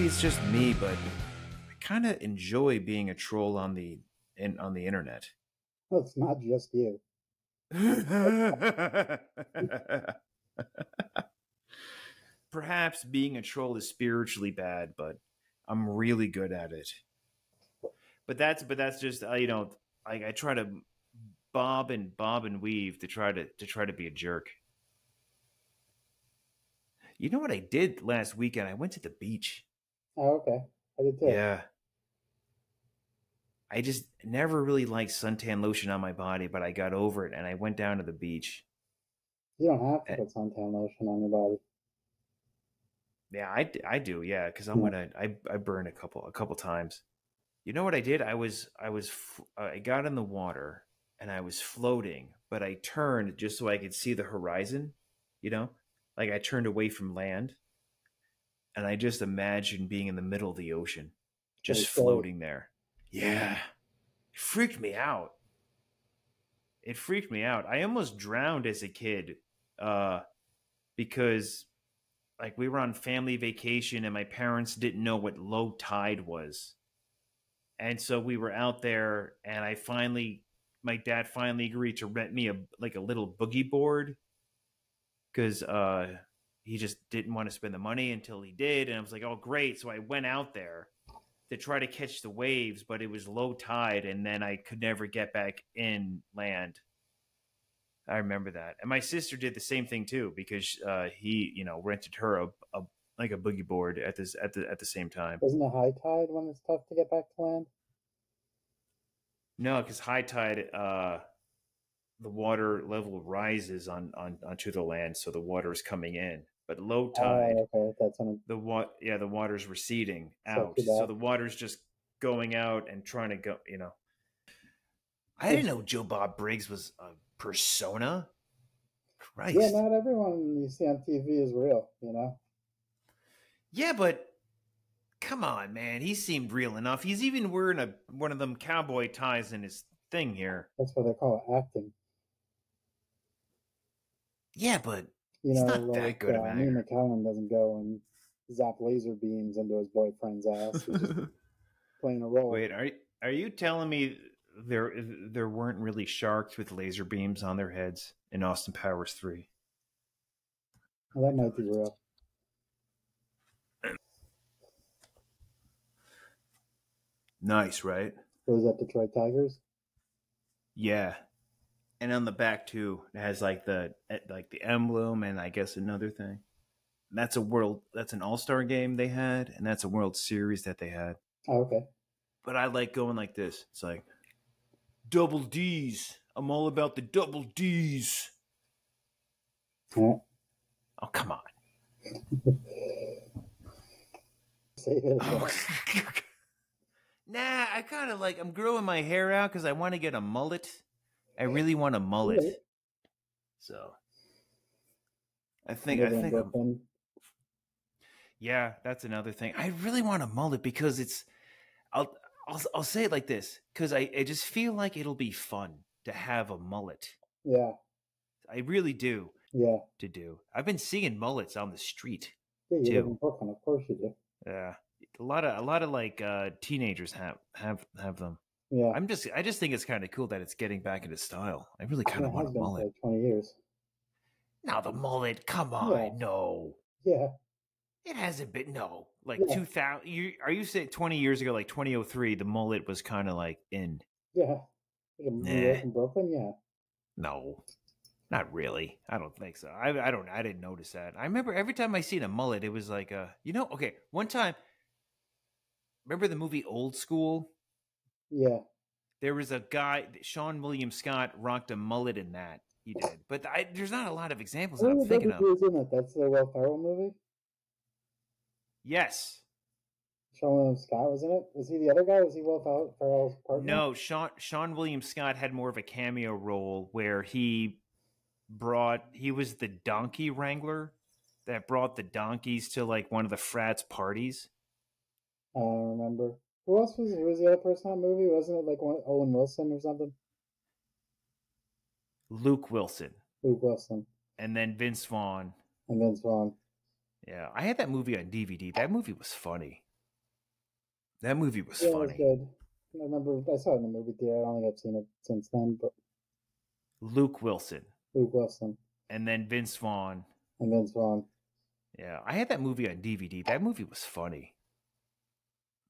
maybe it's just me, but I kind of enjoy being a troll on the internet. Well, it's not just you. Perhaps being a troll is spiritually bad, but I'm really good at it. But that's just I try to bob and weave to try to be a jerk. You know what I did last weekend? I went to the beach. Oh, okay. I did too. Yeah. I just never really liked suntan lotion on my body, but I got over it and I went down to the beach. You don't have to Eh, put suntan lotion on your body. Yeah, I do. Yeah, because I'm Yeah. gonna I burned a couple times. You know what I did? I got in the water and I was floating, but I turned just so I could see the horizon. You know, like I turned away from land and I just imagined being in the middle of the ocean, Pretty just cool. floating there. Yeah, it freaked me out. It freaked me out. I almost drowned as a kid uh, because like we were on family vacation and my parents didn't know what low tide was. And so we were out there and my dad finally agreed to rent me a little boogie board because he just didn't want to spend the money until he did. And I was like, oh, great. So I went out there to try to catch the waves, but it was low tide and then I could never get back in land. I remember that. And my sister did the same thing too because he, rented her a like a boogie board at the same time. Isn't it high tide when it's tough to get back to land? No, because high tide, the water level rises onto the land, so the water is coming in. But low tide, Oh, okay. That's when it the water's receding sucks out, you so back. the water's just going out and trying to go. I didn't It's, know Joe Bob Briggs was a persona. yeah, Christ. not everyone you see on TV is real, you know? Yeah, but come on, man. He seemed real enough. He's even wearing one of them cowboy ties in his thing here. That's what they call it, acting. Yeah, but You he's know, not that good of an Ian actor. McKellen doesn't go and zap laser beams into his boyfriend's ass. He's just playing a role. Wait, are you telling me there weren't really sharks with laser beams on their heads in Austin Powers 3? Well, that might be real. Nice, right? Was that Detroit Tigers? Yeah. And on the back too, it has like the emblem and I guess another thing. That's an All-Star game they had and that's a World Series that they had. Oh, okay. But I like going like this. It's like double D's. I'm all about the double D's. Yeah. Oh, come on. Say it again. Oh. Nah, I kind of I'm growing my hair out because I want to get a mullet. I really want a mullet. Right. So I live in Brooklyn. yeah, that's another thing. I really want a mullet because I'll, I'll say it like this because I just feel like it'll be fun to have a mullet. Yeah, I really do yeah. to do. I've been seeing mullets on the street Yeah, you live in too. Brooklyn. Of course you do. Yeah, a lot of teenagers have them. Yeah. I just think it's kind of cool that it's getting back into style. I really kind Yeah, of it want has a been for mullet. like 20 years. Now the mullet, come Yeah, on, no, yeah, it hasn't been no like yeah, 2000. Are you saying 20 years ago, like 2003, the mullet was kind of like in? yeah. Like in New Nah, York and Brooklyn, yeah. no, not really. I don't think so. I didn't notice that. I remember every time I seen a mullet, it was like okay. One time, remember the movie Old School? Yeah. There was a guy, Sean William Scott, rocked a mullet in that. He did, but there's not a lot of examples that I'm Who the thinking WB of. is in it? That's the Will Ferrell movie? Yes. Sean William Scott was in it? Was he the other guy? Was he Will Ferrell's partner? No, Sean William Scott had more of a cameo role where he was the donkey wrangler that brought the donkeys to like one of the frats parties. I don't remember. Who else was who was the other person on the movie? Wasn't it like one, Owen Wilson or something? Luke Wilson Luke Wilson and then Vince Vaughn. and Vince Vaughn. Yeah, I had that movie on DVD. That movie was funny. That movie was Yeah, it was funny. good. I remember I saw it in the movie theater. I don't think I've seen it since then, but Luke Wilson, Luke Wilson and then Vince Vaughn. and Vince Vaughn. Yeah, I had that movie on DVD. That movie was funny.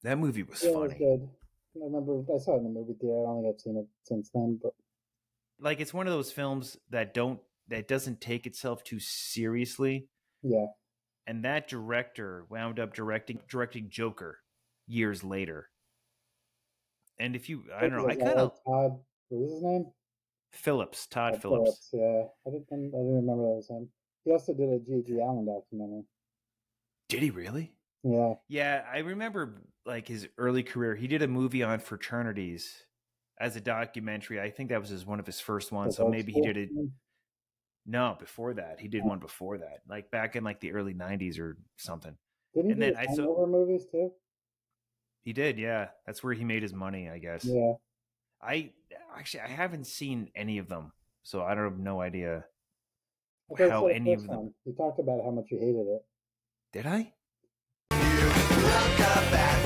That movie was Yeah, it was funny. good. I remember I saw it in the movie theater. I don't think I've seen it since then, but Like it's one of those films that doesn't take itself too seriously. yeah. And that director wound up directing Joker years later. And if you, I don't know, I kind of Todd. What was his name? Phillips, Todd Todd Phillips. Phillips. Yeah, I didn't remember that was him. He also did a G.G. Allen documentary. Did he really? Yeah, Yeah, I remember like his early career. He did a movie on fraternities as a documentary. I think that was one of his first ones. like So old maybe he school. did it. No, before that, he did one before that, like back in like the early '90s or something. Didn't he And do then the Hangover movies too? he did, yeah. That's where he made his money, I guess. Yeah, I actually I haven't seen any of them, so I don't have no idea I thought how you said any the of first them. one. You talked about how much you hated it. Did I? Look up at